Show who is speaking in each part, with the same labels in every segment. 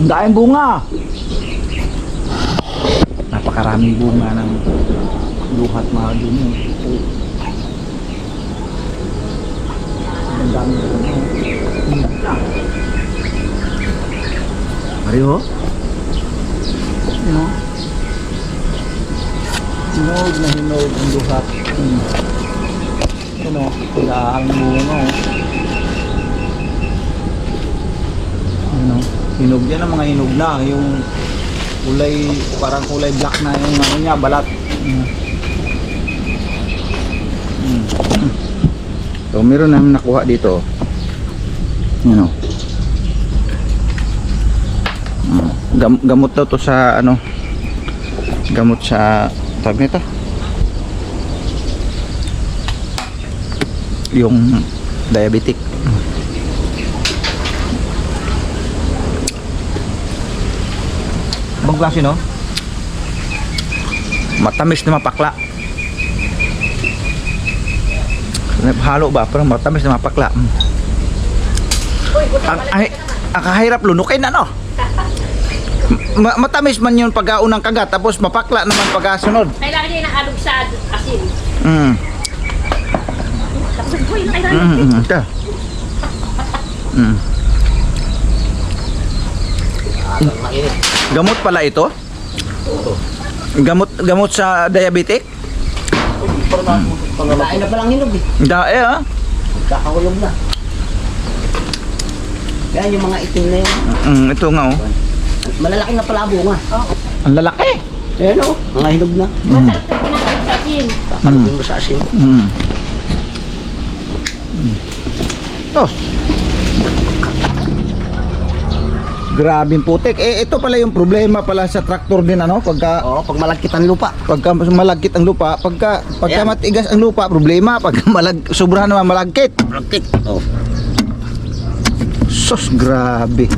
Speaker 1: Ang daing bunga. Napakaraming bunga ng luhat mga dumi. Ang dami bunga. Ariho? Ano? Hinog na hinog ang luhat. Ano? Ang bunga. Ano? Hinog yan ang mga hinog na. Yung kulay, parang kulay black na yung ano niya, balat. So meron namin nakuha dito. Ano? Gamot daw to sa ano? Gamot sa tawag nito. Yung diabetic. Ibang klase, no? Matamis na mapakla. Halo ba? Pero matamis na mapakla. Ang kahirap lunukin, ano? Matamis man yun pagkaunang kagat, tapos mapakla naman pagkasunod.
Speaker 2: Kailangan niya inaalog sa asin.
Speaker 1: Ito. Gamot pala ito? Gamot sa diabetic?
Speaker 3: Kain na palang hinog eh.
Speaker 1: Dae ah.
Speaker 3: Kakakulog na. Yan yung mga itim na yun.
Speaker 1: Ito nga oh.
Speaker 3: Malalaki na pala bunga.
Speaker 1: Ang lalaki.
Speaker 3: Ayan o, mga hinog na.
Speaker 2: Masarap na pinakain sa asin.
Speaker 3: Kakalugin mo sa asin.
Speaker 1: Tos. Grabing putik. Ito pala yung problema pala sa traktor din, ano? Pagka
Speaker 3: Oo, pag malagkit ang lupa.
Speaker 1: malagkit ang lupa, pagka
Speaker 3: Ayan.
Speaker 1: matigas ang lupa, problema. Pagka sobrahan naman malagkit.
Speaker 3: Malagkit. Oo.
Speaker 1: Sus, grabe.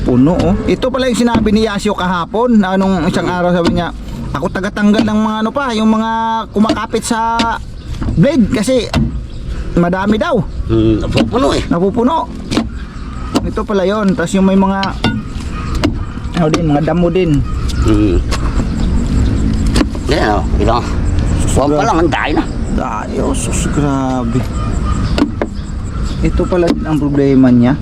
Speaker 1: Puno oh. Ito pala yung sinabi ni Yasio kahapon, na nung isang araw sabi niya, ako tagatanggal ng mga ano pa, yung mga kumakapit sa blade kasi madami daw.
Speaker 3: Napupuno eh.
Speaker 1: Napupuno. Ito pala yon. Tapos yung may mga ano din, mga damo din.
Speaker 3: Yan o, ilang. Suwan pa lang, ang dahil na.
Speaker 1: Dayo, sus, grabe. Ito pala ang problema niya.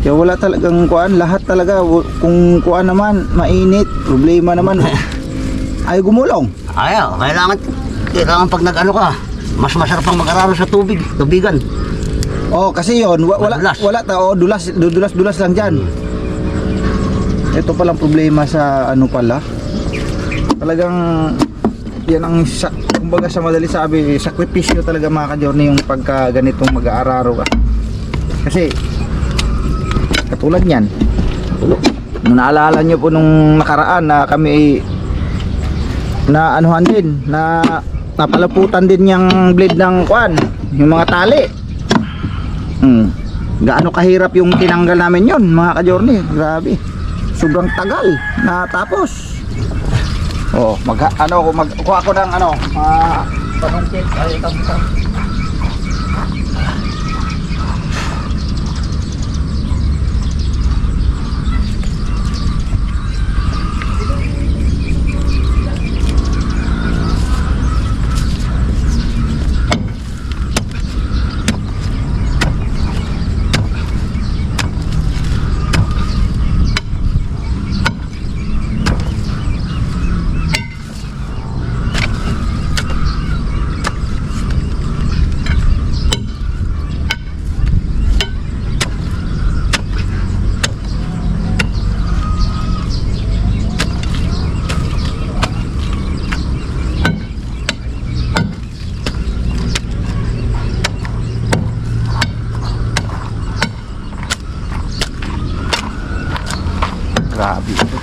Speaker 1: Kaya wala talagang kuan, lahat talaga kung kuan naman, mainit, problema naman. Ay gumulong.
Speaker 3: Ayaw, kailangan pag nag-ano ka, mas masarap ang mag-araro sa tubigan.
Speaker 1: Oh, kasi yon wala dulas lang diyan. Ito palang problema sa ano pala. Talagang yan ang kumbaga sa madali sabi, sakripisyo talaga mga ka-journey yung pagka ganitong mag-aararo ka. Kasi katulad niyan. Nung naalala nyo po nung nakaraan na kami na anuhan din, na napalaputan din yung blade ng kuan, yung mga tali. Gaano kahirap yung tinanggal namin yon mga ka-journey. Grabe. Sobrang tagal na tapos. Oh, kuha ko ng ano, panungkit. Ay, ito. Grabe ito.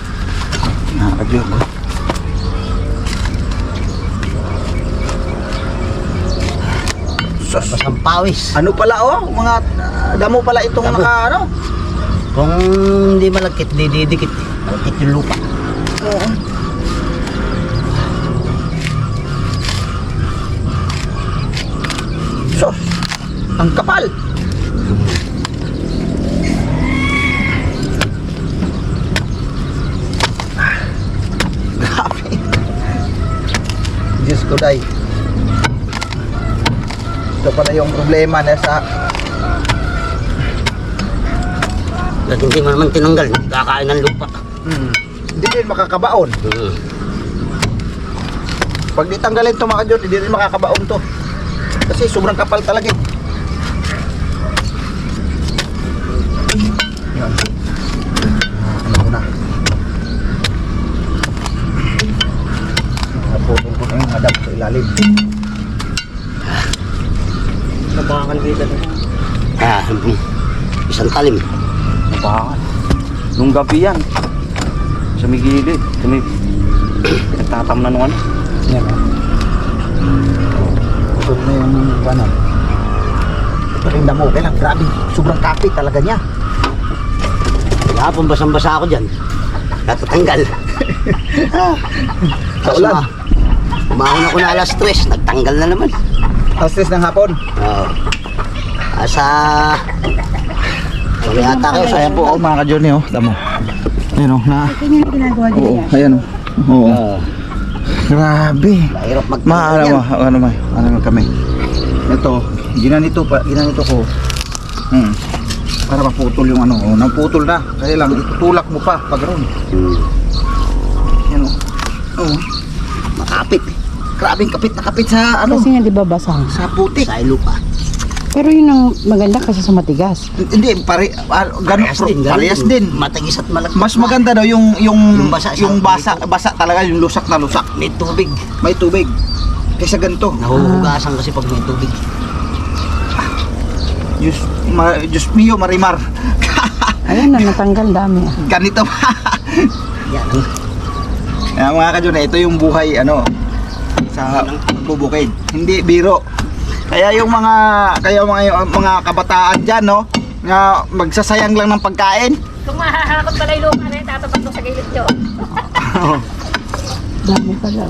Speaker 1: Nakakadyo ko.
Speaker 3: Basang pawis.
Speaker 1: Ano pala oh? Mga damo pala itong
Speaker 3: Damo.
Speaker 1: naka ano?
Speaker 3: Kung hindi malagkit, didikit. Malagkit yung lupa.
Speaker 1: Oo. Sos, ang kapal. ito day. Ito pala yung problema na sa
Speaker 3: At hindi mo naman tinanggal, kakain ng lupa.
Speaker 1: Hindi din makakabaon. Pag di tanggalin to mga John, hindi rin makakabaon to. Kasi sobrang kapal talaga eh. Yan. Ano ko na. Naputol ko na yung hadap sa ilalim. Nabakangan dito na.
Speaker 3: Isang talim.
Speaker 4: Nabakan. Nung gabi yan. Sa may gilid. Sa may nagtatam na nung ano.
Speaker 1: Yan o. Putol na yung ano. Ito rin damo. Kaya lang, grabe. Sobrang kapit talaga niya.
Speaker 3: Kahapon basang-basa ako dyan. Natatanggal.
Speaker 1: Sa ulan.
Speaker 3: Umahon ako na alas 3, nagtanggal na naman.
Speaker 1: Alas 3 ng hapon.
Speaker 3: Oo. Asa... Wala yata kayo sa
Speaker 1: Ayan po, oh, mga ka-Johnny, oh. Tamo. Ayan, oh, na.
Speaker 2: Ganyan ang ginagawa nila
Speaker 1: Oo,
Speaker 2: yan.
Speaker 1: ayan, oh. Oo. Grabe.
Speaker 3: Mahirap
Speaker 1: Maano mo, ano kami. Ito, ginanito ko. Para maputol yung ano, oh, naputol na. Kaya lang, itutulak mo pa pag ron. Ayan, oh. Oh,
Speaker 3: Makapit.
Speaker 1: grabing kapit na kapit sa ano,
Speaker 2: Kasi nga di ba basang?
Speaker 1: sa putik.
Speaker 3: Sa lupa.
Speaker 2: Pero yun ang maganda kasi sa matigas.
Speaker 1: Hindi, parehas din.
Speaker 3: Matagis at malaki.
Speaker 1: Mas maganda daw yung
Speaker 3: Yung basa,
Speaker 1: basa talaga, yung lusak na lusak.
Speaker 3: May tubig.
Speaker 1: May tubig. Kaysa ganito.
Speaker 3: Nahuhugasan kasi pag may tubig.
Speaker 1: Diyos mio, marimar.
Speaker 2: Ayan na, natanggal dami.
Speaker 1: Ganito.
Speaker 3: Yan.
Speaker 1: Mga ka-John, ito yung buhay sa bubukid. Hindi biro. Kaya yung mga kabataan diyan, no, na magsasayang lang ng pagkain.
Speaker 2: Kung mahahakot pala yung lupa na yun, tatapat mo sa gilid nyo. Dami pala.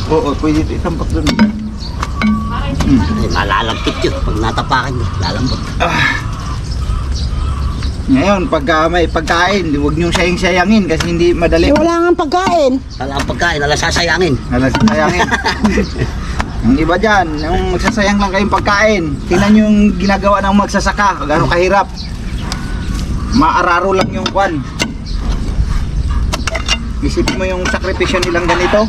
Speaker 1: Oo, pwede ito itampak doon.
Speaker 3: Ay, malalagkit yun. Pag natapakan yun, lalambot.
Speaker 1: Ngayon, pagka may pagkain, huwag niyong sayang-sayangin kasi hindi madali.
Speaker 2: Wala nga pagkain.
Speaker 3: Wala ang pagkain, wala sasayangin.
Speaker 1: Sayangin. Ang iba dyan, yung magsasayang lang kayong pagkain. Tingnan nyo yung ginagawa ng magsasaka, gano'ng kahirap. Maararo lang yung kwan. Isipin mo yung sakripisyon nilang ganito.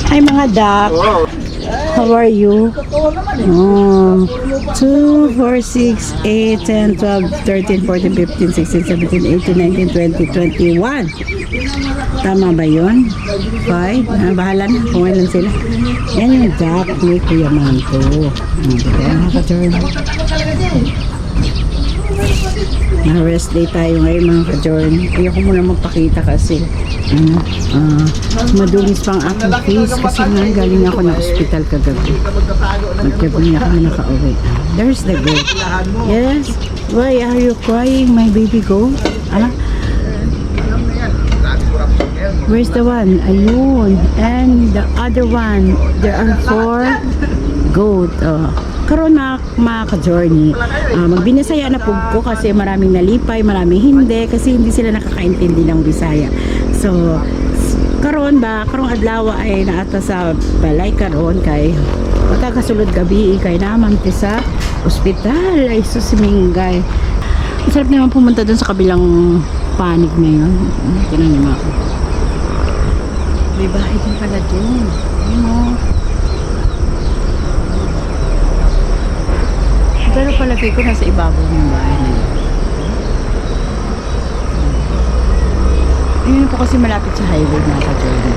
Speaker 2: Hi mga duck.
Speaker 1: Oo.
Speaker 2: How are you? 2, 4, 6, 8, 10, 12, 13, 14, 15, 16, 17, 18, 19, 20, 21. Tama ba yun? 5? Bahala na kung ilan sila. Yan yung duck ni Kuya Manto. Na-rest day tayo ngayon mga ka-Jorn. Ayoko muna magpakita kasi madulis pang aking face kasi nga galing ako ng ospital kagabi. Magkabi ako na nakauwi. There's the goat. Yes? Why are you crying, my baby goat? Where's the one? Ayun. And the other one, there are 4 goat. Karon mga ka-journey, magbinasaya na po ko kasi maraming nalipay, maraming hindi kasi hindi sila nakakaintindi ng Bisaya. So, karon adlaw ay naata sa balay karon kay matagasulod gabi kay naman sa ospital ay susimingay. Sarap naman pumunta dun sa kabilang panig na yun. Tinan niyo ako. May bahay din pala dun. Ayun o. Pero palagay ko nasa ibabaw ng bahay na yun. Ayun po kasi malapit sa highway na ka-journey.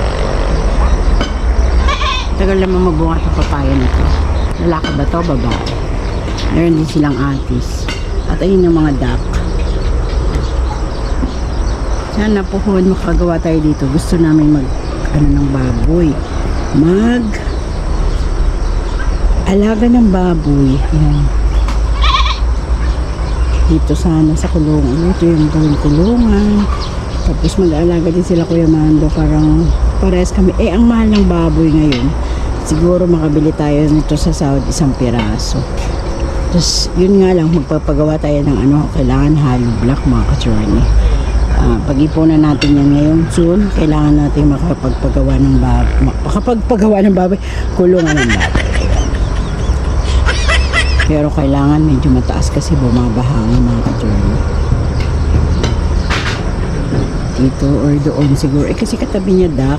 Speaker 2: Tagal naman magbunga ng papaya na to. Lalaki ba to? Babae. Meron din silang atis. At ayun yung mga duck. Sana po kung makagawa tayo dito. Gusto namin ng baboy. Alaga ng baboy. Ayan. Dito sana sa kulungan. Ito yung gawing kulungan. Tapos mag-aalaga din sila Kuya Mando. Parang parehas kami. Ang mahal ng baboy ngayon. Siguro makabili tayo nito sa Saudi 1 piraso. Tapos yun nga lang, magpapagawa tayo ng kailangan hollow block mga ka-journey. Pag-ipunan natin yan ngayon soon. Kailangan natin makapagpagawa ng baboy. Kulungan ng baboy. Pero kailangan medyo mataas kasi bumabahangin mga ka-journey. Dito or doon siguro. Kasi katabi niya duck.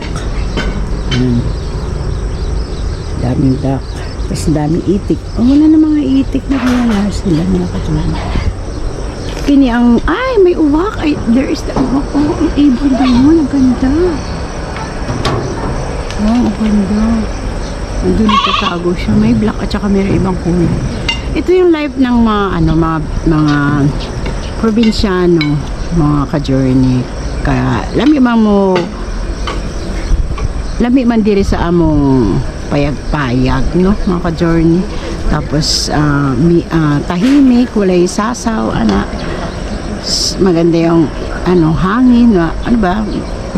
Speaker 2: Daming duck. Tapos daming itik. Wala na mga itik na kaya sila mga ka-journey. Kini ang, may uwak. There is the uwak. Ang ibon ba yun? Ang ganda. Ang ganda. Nandun itatago siya. May black at saka mayroong ibang kulay. Ito yung life ng mga probinsyano, mga ka-journey. Kaya, lami man diri sa among payag-payag, no, mga ka-journey. Tapos, tahimik, walay sasaw, maganda yung, hangin,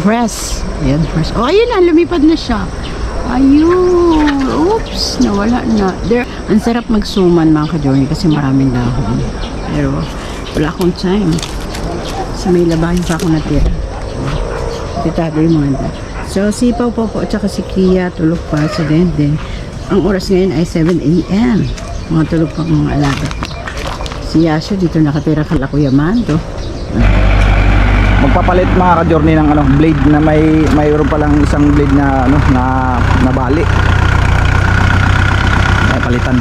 Speaker 2: fresh. Ayan, fresh. Ayun na, lumipad na siya. Ayun, oops, nawala na. Ang sarap magsuman mga ka-journey kasi maraming dahon. Pero wala akong time. Sa may labahin pa ako natira. Titago yung mga dahon. So, si Pau po at saka si Kia tulog pa sa Dende. Ang oras ngayon ay 7 a.m. Mga tulog pa mga alaga. Si Yasha dito nakatira kala Kuya Mando.
Speaker 1: Magpapalit mga ka-journey ng blade na mayroon palang isang blade na na bali. May palitan.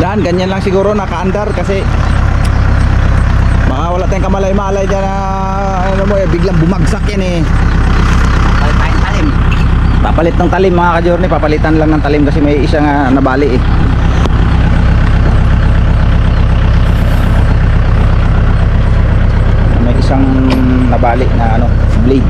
Speaker 1: Yan, ganyan lang siguro nakaandar kasi baka wala tayong kamalay-malay dyan na biglang bumagsak yan eh.
Speaker 3: Palit talim.
Speaker 1: Papalit ng talim mga ka-journey, papalitan lang ng talim kasi may isang nabali eh. May isang nabali na blade.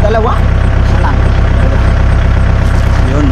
Speaker 1: Dalawa? Yun.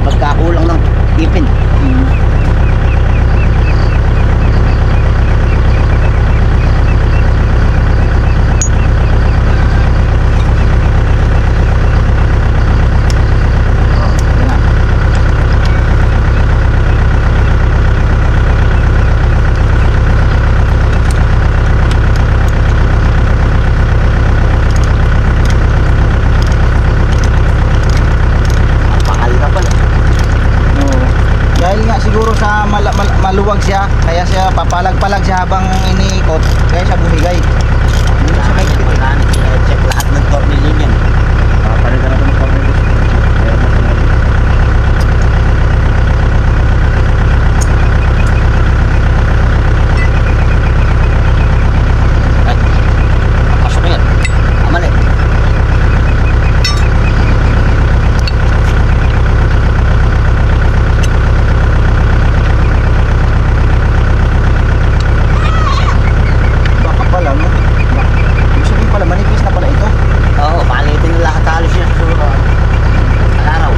Speaker 3: magkakulang ng ipin. Mahal na pala.
Speaker 1: Oo. Dahil nga siguro sa maluwag siya, kaya siya papalag-palag siya habang iniikot, kaya siya bumigay. Hindi na siya may
Speaker 3: Magkano check lahat ng tornilyo niyan.
Speaker 4: Palitan natin ng pamilya. Meron na pamilya.
Speaker 3: Ay, pasok yan. Amali.
Speaker 1: baka pala, no? Ibig sabihin pala, manipis na pala ito.
Speaker 3: Oo, palitin nila lahat halos yan sa susunod. Araw.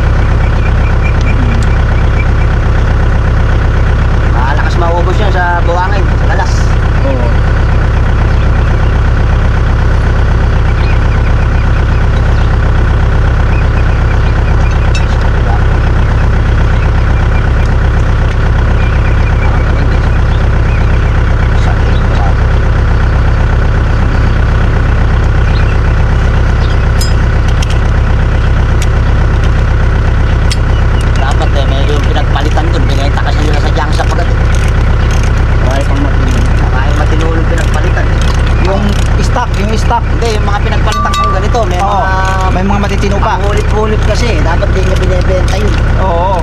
Speaker 3: Malakas maubos yan sa buwangin, sa galas.
Speaker 1: Oo.
Speaker 3: Dapat may yung pinagpalitan doon, binenta kasi nila sa Jangsa pagkat.
Speaker 4: Marami pang matindi.
Speaker 3: Marami matinulong pinagpalitan.
Speaker 1: Yung stock.
Speaker 3: Hindi, yung mga pinagpalitan kong ganito, may
Speaker 1: Oo.
Speaker 3: mga
Speaker 1: May mga matitino pa.
Speaker 3: pangulit-ulit kasi, dapat din niya binibenta yun.
Speaker 1: Oo.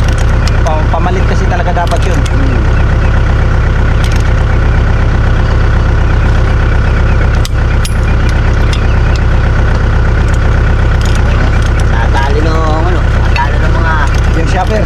Speaker 1: Pamalit kasi talaga dapat yun.
Speaker 3: Natali ng ano, natali ng mga
Speaker 1: Yung shopper.